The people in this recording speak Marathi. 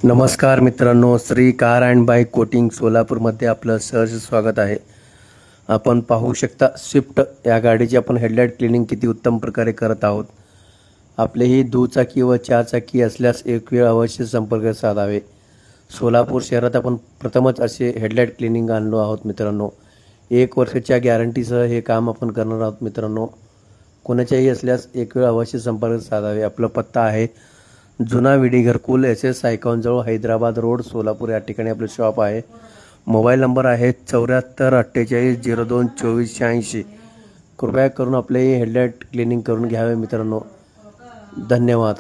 नमस्कार मित्रांनो, Shri car and bike coating सोलापूरमध्ये आपलं सहर्ष स्वागत आहे. आपण पाहू शकता स्विफ्ट या गाडीची आपण हेडलाईट क्लिनिंग किती उत्तम प्रकारे करत आहोत. आपले ही दुचाकी व चारचाकी असल्यास एक वेळ अवश्य संपर्क साधावे. सोलापूर शहरात आपण प्रथमच असे हेडलाईट क्लिनिंग आणलो आहोत मित्रांनो. 1 वर्षाच्या गॅरंटीसह हे काम आपण करणार आहोत मित्रांनो. कोणाच्याही असल्यास एक वेळ अवश्य संपर्क साधावे. आपला पत्ता आहे जुना विडी घरकुल SS आयकॉनजवळ, हैदराबाद रोड, सोलापूर या ठिकाणी आपलं शॉप आहे. मोबाईल नंबर आहे 74 48 02 24 86. कृपया करून आपले हेडलाईट क्लिनिंग करून घ्यावे मित्रांनो. धन्यवाद.